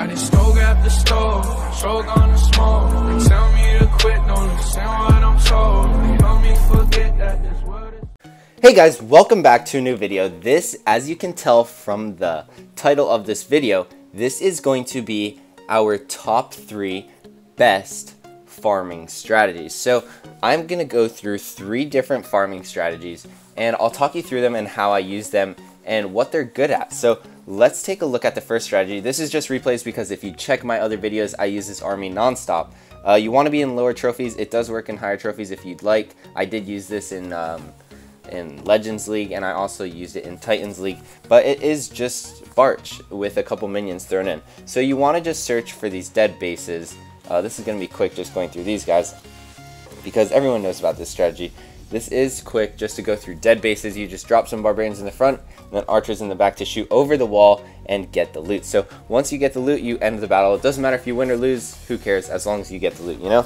Got it stove at the stove, so gonna smoke. They tell me to quit, don't listen what I'm told. They help me forget that this world is... Hey guys, welcome back to a new video. This, as you can tell from the title of this video, this is going to be our top 3 best farming strategies. So I'm gonna go through 3 different farming strategies and I'll talk you through them and how I use them and what they're good at. So let's take a look at the first strategy. This is just replays because if you check my other videos, I use this army non-stop. You want to be in lower trophies. It does work in higher trophies if you'd like. I did use this in Legends League, and I also used it in Titans League, but it is just Barch with a couple minions thrown in. So you want to just search for these dead bases. This is going to be quick just going through these guys because everyone knows about this strategy. This is quick just to go through dead bases. You just drop some barbarians in the front and then archers in the back to shoot over the wall and get the loot. So once you get the loot, you end the battle. It doesn't matter if you win or lose, who cares, as long as you get the loot, you know?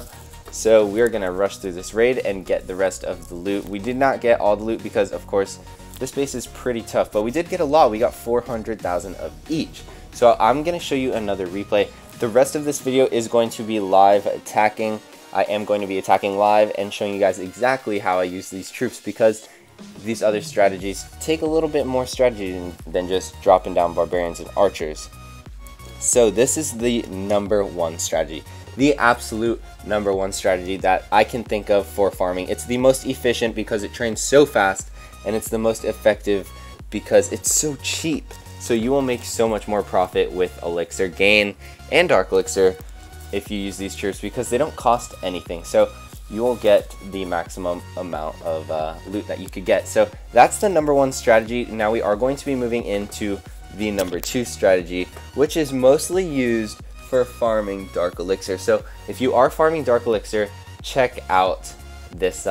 So we're gonna rush through this raid and get the rest of the loot. We did not get all the loot because, of course, this base is pretty tough, but we did get a lot. We got 400,000 of each. So I'm gonna show you another replay. The rest of this video is going to be live attacking. I am going to be attacking live and showing you guys exactly how I use these troops because these other strategies take a little bit more strategy than just dropping down barbarians and archers. So this is the #1 strategy. The absolute #1 strategy that I can think of for farming. It's the most efficient because it trains so fast, and it's the most effective because it's so cheap. So you will make so much more profit with elixir gain and dark elixir if you use these troops because they don't cost anything. So you will get the maximum amount of loot that you could get. So that's the #1 strategy. Now we are going to be moving into the #2 strategy, which is mostly used for farming dark elixir. So if you are farming dark elixir, check out this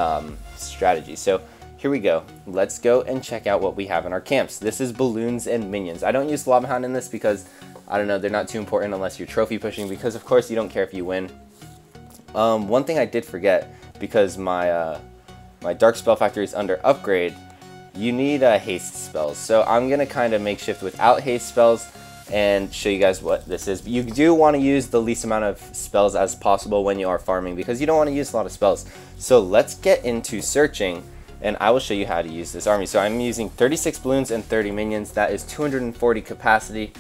strategy. So here we go. Let's go and check out what we have in our camps. This is balloons and minions. I don't use lava hound in this because I don't know, they're not too important unless you're trophy pushing because of course you don't care if you win. One thing I did forget, because my my dark spell factory is under upgrade, you need haste spells. So I'm gonna kind of make shift without haste spells and show you guys what this is. You do want to use the least amount of spells as possible when you are farming because you don't want to use a lot of spells. So let's get into searching and I will show you how to use this army. So I'm using 36 balloons and 30 minions. That is 240 capacity.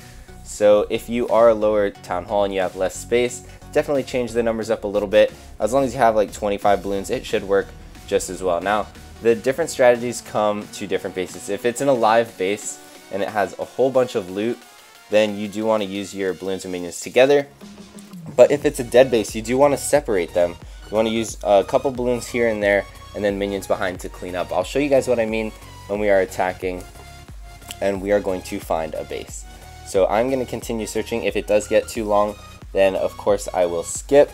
So if you are a lower town hall and you have less space, definitely change the numbers up a little bit. As long as you have like 25 balloons, it should work just as well. Now, the different strategies come to different bases. If it's in a live base and it has a whole bunch of loot, then you do want to use your balloons and minions together. But if it's a dead base, you do want to separate them. You want to use a couple balloons here and there and then minions behind to clean up. I'll show you guys what I mean when we are attacking and we are going to find a base. So I'm going to continue searching. If it does get too long, then of course I will skip.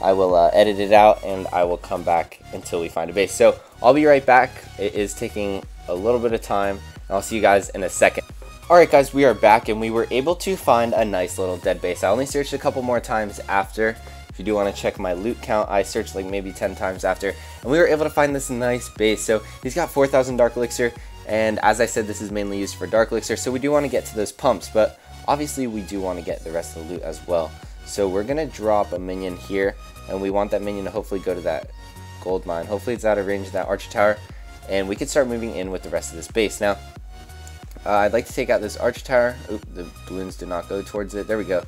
I will edit it out and I will come back until we find a base. So I'll be right back. It is taking a little bit of time. And I'll see you guys in a second. Alright guys, we are back and we were able to find a nice little dead base. I only searched a couple more times after. If you do want to check my loot count, I searched like maybe 10 times after. And we were able to find this nice base. So he's got 4,000 dark elixir. And as I said, this is mainly used for dark elixir, so we do want to get to those pumps, but obviously we do want to get the rest of the loot as well. So we're going to drop a minion here, and we want that minion to hopefully go to that gold mine. Hopefully it's out of range of that archer tower, and we can start moving in with the rest of this base. Now, I'd like to take out this archer tower. Oop, the balloons did not go towards it. There we go.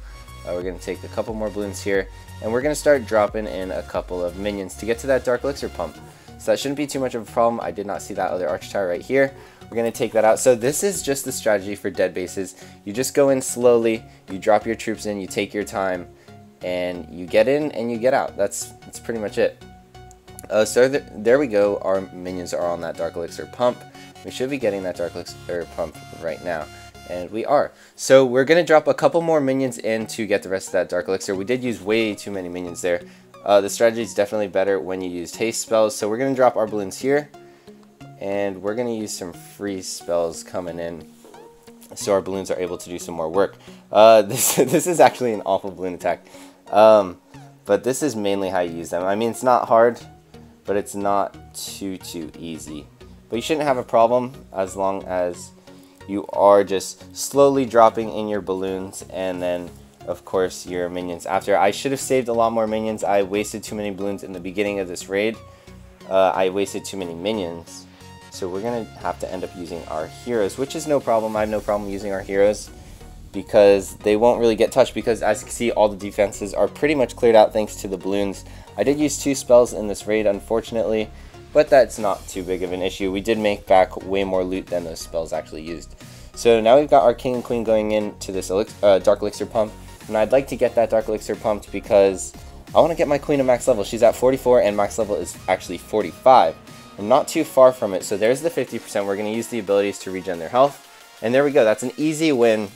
We're going to take a couple more balloons here, and we're going to start dropping in a couple of minions to get to that dark elixir pump. So that shouldn't be too much of a problem. I did not see that other archer tower right here. We're going to take that out. So this is just the strategy for dead bases. You just go in slowly, you drop your troops in, you take your time, and you get in and you get out. That's pretty much it. So there we go. Our minions are on that dark elixir pump. We should be getting that dark elixir pump right now. And we are. So we're going to drop a couple more minions in to get the rest of that dark elixir. We did use way too many minions there. The strategy is definitely better when you use haste spells. So we're going to drop our balloons here. And we're going to use some freeze spells coming in so our balloons are able to do some more work. This is actually an awful balloon attack. But this is mainly how you use them. I mean, it's not hard, but it's not too easy. But you shouldn't have a problem as long as you are just slowly dropping in your balloons and then of course, your minions after. I should have saved a lot more minions. I wasted too many balloons in the beginning of this raid. I wasted too many minions. So we're going to have to end up using our heroes, which is no problem. I have no problem using our heroes because they won't really get touched, because as you can see, all the defenses are pretty much cleared out thanks to the balloons. I did use 2 spells in this raid, unfortunately, but that's not too big of an issue. We did make back way more loot than those spells actually used. So now we've got our king and queen going into this dark elixir pump, and I'd like to get that dark elixir pumped because I want to get my queen to max level. She's at 44 and max level is actually 45. I'm not too far from it, so there's the 50%. We're going to use the abilities to regen their health, and there we go. That's an easy win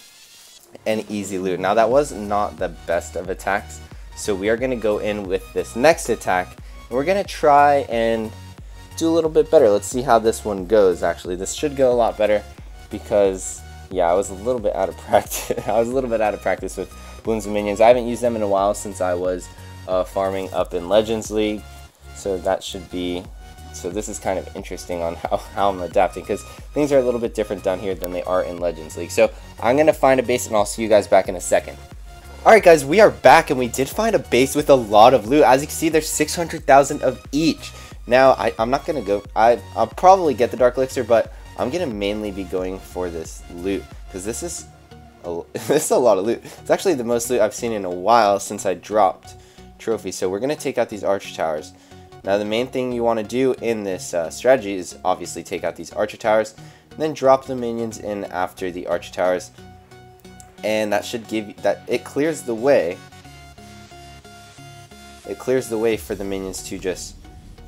and easy loot. Now that was not the best of attacks, so we are going to go in with this next attack, and we're going to try and do a little bit better. Let's see how this one goes. Actually, this should go a lot better because, yeah, I was a little bit out of practice. I was a little bit out of practice with balloons and minions. I haven't used them in a while since I was farming up in Legends League, so that should be. So this is kind of interesting on how I'm adapting, because things are a little bit different down here than they are in Legends League. So I'm going to find a base and I'll see you guys back in a second. Alright guys, we are back and we did find a base with a lot of loot. As you can see, there's 600,000 of each. Now, I'm not going to go, I'll probably get the Dark Elixir, but I'm going to mainly be going for this loot, because this is a lot of loot. It's actually the most loot I've seen in a while since I dropped trophies. So we're going to take out these arch towers. Now the main thing you want to do in this strategy is obviously take out these archer towers, and then drop the minions in after the archer towers, and that should give you that. It clears the way. It clears the way for the minions to just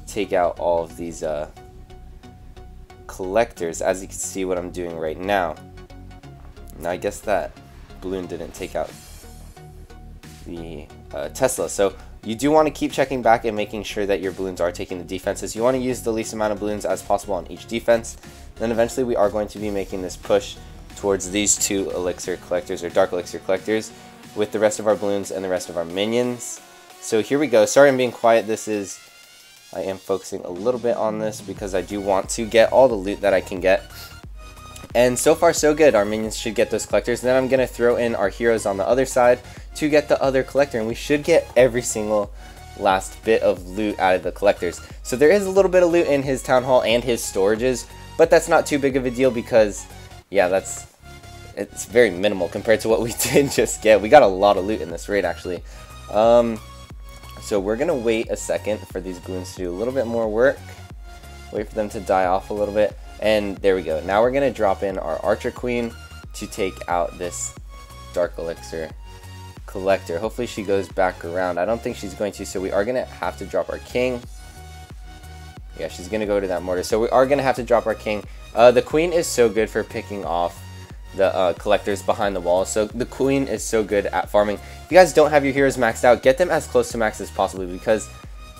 take out all of these collectors, as you can see what I'm doing right now. Now I guess that balloon didn't take out the Tesla, so you do want to keep checking back and making sure that your balloons are taking the defenses. You want to use the least amount of balloons as possible on each defense. Then eventually we are going to be making this push towards these 2 elixir collectors, or dark elixir collectors, with the rest of our balloons and the rest of our minions. So here we go. Sorry I'm being quiet. I am focusing a little bit on this because I do want to get all the loot that I can get. And so far so good. Our minions should get those collectors. And then I'm going to throw in our heroes on the other side to get the other collector, and we should get every single last bit of loot out of the collectors. So there is a little bit of loot in his town hall and his storages, but that's not too big of a deal because, yeah, it's very minimal compared to what we did just get. We got a lot of loot in this raid actually. So we're gonna wait a second for these balloons to do a little bit more work. Wait for them to die off a little bit, and there we go. Now we're gonna drop in our archer queen to take out this dark elixir collector. Hopefully she goes back around. I don't think she's going to, so we are gonna have to drop our king. Yeah, she's gonna go to that mortar, so we are gonna have to drop our king. The queen is so good for picking off the collectors behind the wall, so the queen is so good at farming. If you guys don't have your heroes maxed out, get them as close to max as possible, because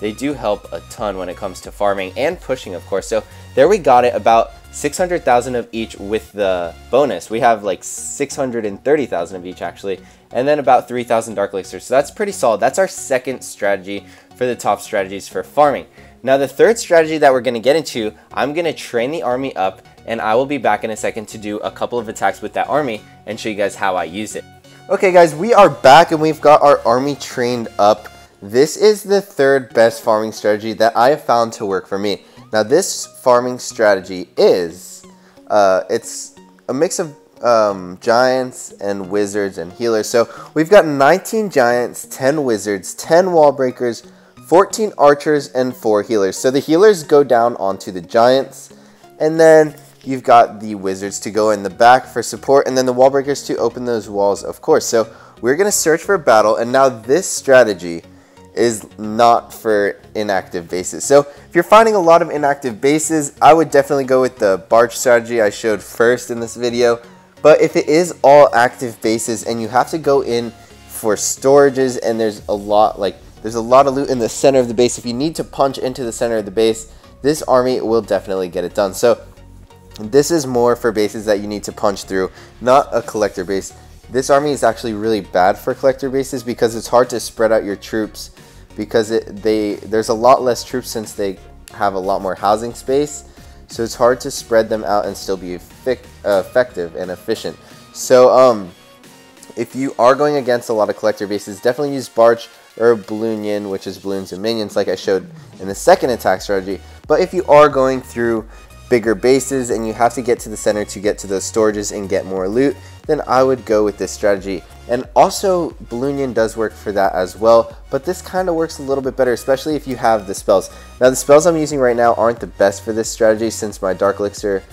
they do help a ton when it comes to farming and pushing, of course. So there we got it, about 600,000 of each with the bonus. We have like 630,000 of each actually, and then about 3,000 dark elixirs. So that's pretty solid. That's our second strategy for the top strategies for farming. Now the third strategy that we're going to get into, I'm going to train the army up, and I will be back in a second to do a couple of attacks with that army and show you guys how I use it. Okay guys, we are back and we've got our army trained up. This is the third best farming strategy that I have found to work for me. Now this farming strategy is, it's a mix of giants and wizards and healers. So we've got 19 giants, 10 wizards, 10 wall breakers, 14 archers, and 4 healers. So the healers go down onto the giants, and then you've got the wizards to go in the back for support, and then the wall breakers to open those walls, of course. So we're going to search for a battle, and now this strategy is not for inactive bases. So if you're finding a lot of inactive bases, I would definitely go with the Barch strategy I showed first in this video. But if it is all active bases and you have to go in for storages, and there's a lot of loot in the center of the base, if you need to punch into the center of the base, this army will definitely get it done. So this is more for bases that you need to punch through, not a collector base. This army is actually really bad for collector bases because it's hard to spread out your troops, because there's a lot less troops since they have a lot more housing space. So it's hard to spread them out and still be effective and efficient. So If you are going against a lot of collector bases, definitely use Barch or Balloonion, which is balloons and minions like I showed in the second attack strategy. But if you are going through bigger bases and you have to get to the center to get to those storages and get more loot, then I would go with this strategy. And also Balloonion does work for that as well, but this kind of works a little bit better, especially if you have the spells. Now the spells I'm using right now aren't the best for this strategy since my Dark Elixir,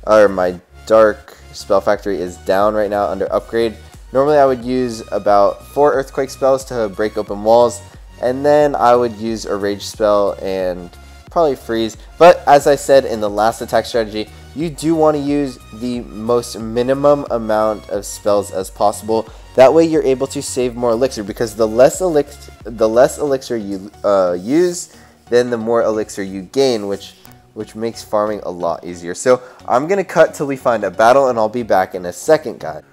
or my Dark Spell Factory is down right now under upgrade. Normally I would use about 4 Earthquake spells to break open walls, and then I would use a Rage spell and probably Freeze. But as I said in the last attack strategy, you do want to use the most minimum amount of spells as possible. That way you're able to save more elixir, because the less elixir you use, then the more elixir you gain, which makes farming a lot easier. So I'm going to cut till we find a battle, and I'll be back in a second, guys.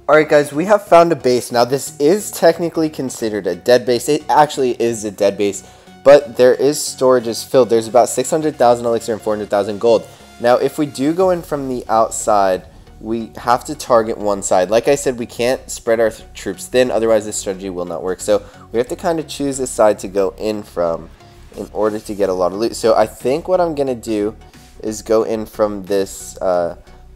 Alright guys, we have found a base. Now this is technically considered a dead base. It actually is a dead base, but there is storages filled. There's about 600,000 elixir and 400,000 gold. Now if we do go in from the outside, we have to target one side. Like I said, we can't spread our troops thin, otherwise this strategy will not work. So we have to kind of choose a side to go in from in order to get a lot of loot. So I think what I'm going to do is go in from this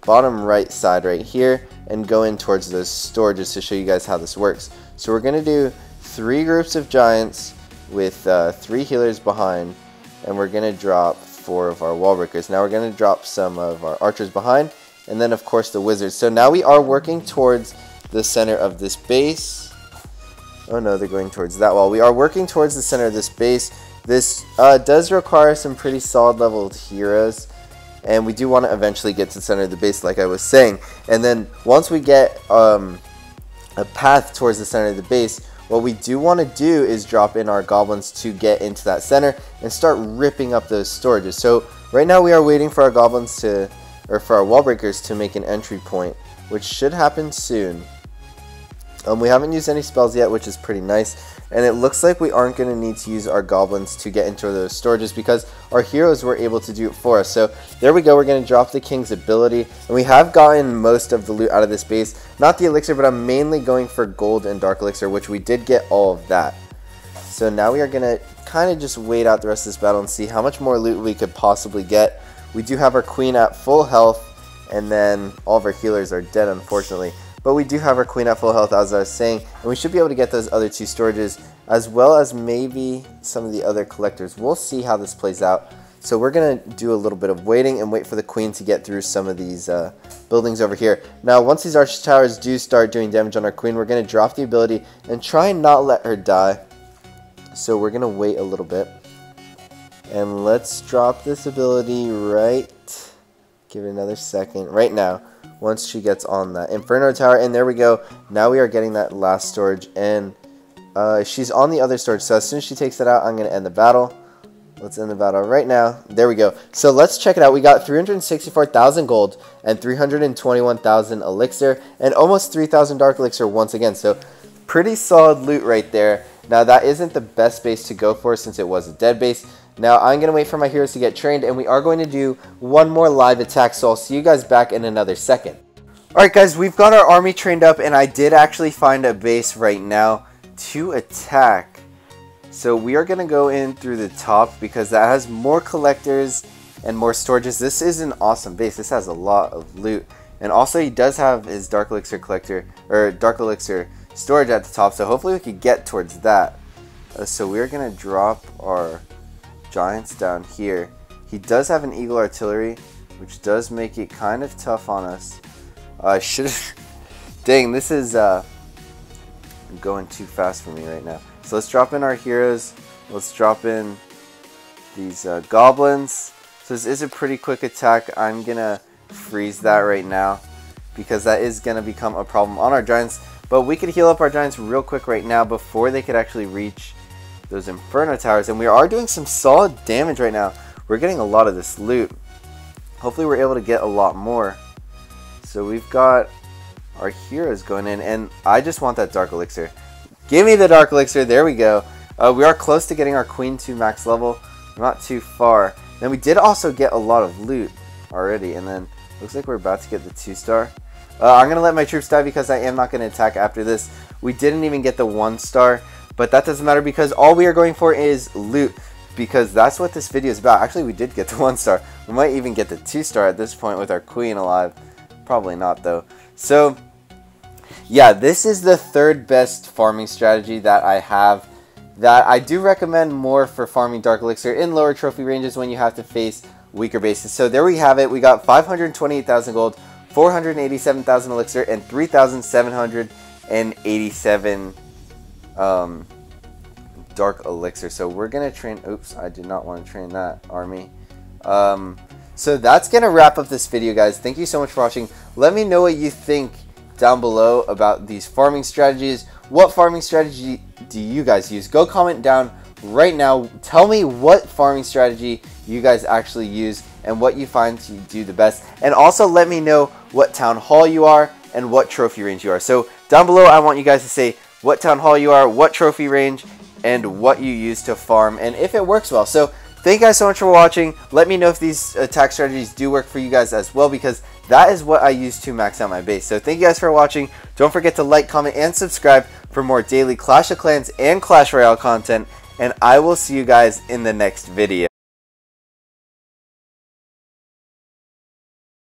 bottom right side right here and go in towards those storages to show you guys how this works. So we're going to do 3 groups of giants with 3 healers behind, and we're going to drop 4 of our wall breakers. Now we're going to drop some of our archers behind, and then of course the wizards. So now we are working towards the center of this base. Oh no, they're going towards that wall. We are working towards the center of this base. This does require some pretty solid leveled heroes, and we do want to eventually get to the center of the base like I was saying. And then once we get a path towards the center of the base, what we do want to do is drop in our goblins to get into that center and start ripping up those storages. So right now we are waiting for our goblins to, or for our wall breakers to make an entry point, which should happen soon. We haven't used any spells yet, which is pretty nice, and it looks like we aren't going to need to use our goblins to get into those storages because our heroes were able to do it for us. So there we go, we're going to drop the king's ability, and we have gotten most of the loot out of this base. Not the elixir, but I'm mainly going for gold and dark elixir, which we did get all of that. So now we are going to kind of just wait out the rest of this battle and see how much more loot we could possibly get. We do have our queen at full health, and then all of our healers are dead, unfortunately. But we do have our queen at full health, as I was saying, and we should be able to get those other 2 storages, as well as maybe some of the other collectors. We'll see how this plays out. So we're going to do a little bit of waiting and wait for the queen to get through some of these buildings over here. Now, once these archer towers do start doing damage on our queen, we're going to drop the ability and try and not let her die. So we're going to wait a little bit. And let's drop this ability right, give it another second, right now. Once she gets on that Inferno Tower, and there we go. Now we are getting that last storage, and she's on the other storage, so as soon as she takes that out, I'm going to end the battle. Let's end the battle right now. There we go. So let's check it out. We got 364,000 gold and 321,000 elixir, and almost 3,000 dark elixir once again. So pretty solid loot right there. Now that isn't the best base to go for since it was a dead base. Now I'm going to wait for my heroes to get trained, and we are going to do one more live attack, so I'll see you guys back in another second. Alright guys, we've got our army trained up, and I did actually find a base right now to attack. So we are going to go in through the top because that has more collectors and more storages. This is an awesome base. This has a lot of loot. And also he does have his dark elixir collector, or dark elixir storage at the top, so hopefully we could get towards that. So we're going to drop our giants down here. He does have an eagle artillery, which does make it kind of tough on us. I should have dang, this is going too fast for me right now. So let's drop in our heroes. Let's drop in these goblins. So this is a pretty quick attack. I'm gonna freeze that right now because that is gonna become a problem on our giants, but we could heal up our giants real quick right now before they could actually reach those Inferno Towers, and we are doing some solid damage right now. We're getting a lot of this loot. Hopefully we're able to get a lot more. So we've got our heroes going in, and I just want that dark elixir. Give me the dark elixir. There we go. We are close to getting our queen to max level. Not too far. Then we did also get a lot of loot already, and then looks like we're about to get the 2-star. I'm going to let my troops die because I am not going to attack after this. We didn't even get the 1-star, but that doesn't matter because all we are going for is loot, because that's what this video is about. Actually, we did get the 1-star. We might even get the 2-star at this point with our queen alive. Probably not though. So yeah, this is the 3rd best farming strategy that I have, that I do recommend more for farming Dark Elixir in lower trophy ranges when you have to face weaker bases. So there we have it. We got 528,000 gold, 487,000 elixir, and 3,787 Dark Elixir. So we're gonna train, oops, I did not want to train that army. So that's gonna wrap up this video, guys. Thank you so much for watching. Let me know what you think down below about these farming strategies. What farming strategy do you guys use? Go comment down right now. Tell me what farming strategy you guys actually use and what you find to do the best. And also let me know what town hall you are and what trophy range you are. So down below, I want you guys to say what town hall you are, what trophy range, and what you use to farm, and if it works well. So thank you guys so much for watching. Let me know if these attack strategies do work for you guys as well, because that is what I use to max out my base. So thank you guys for watching. Don't forget to like, comment, and subscribe for more daily Clash of Clans and Clash Royale content, and I will see you guys in the next video.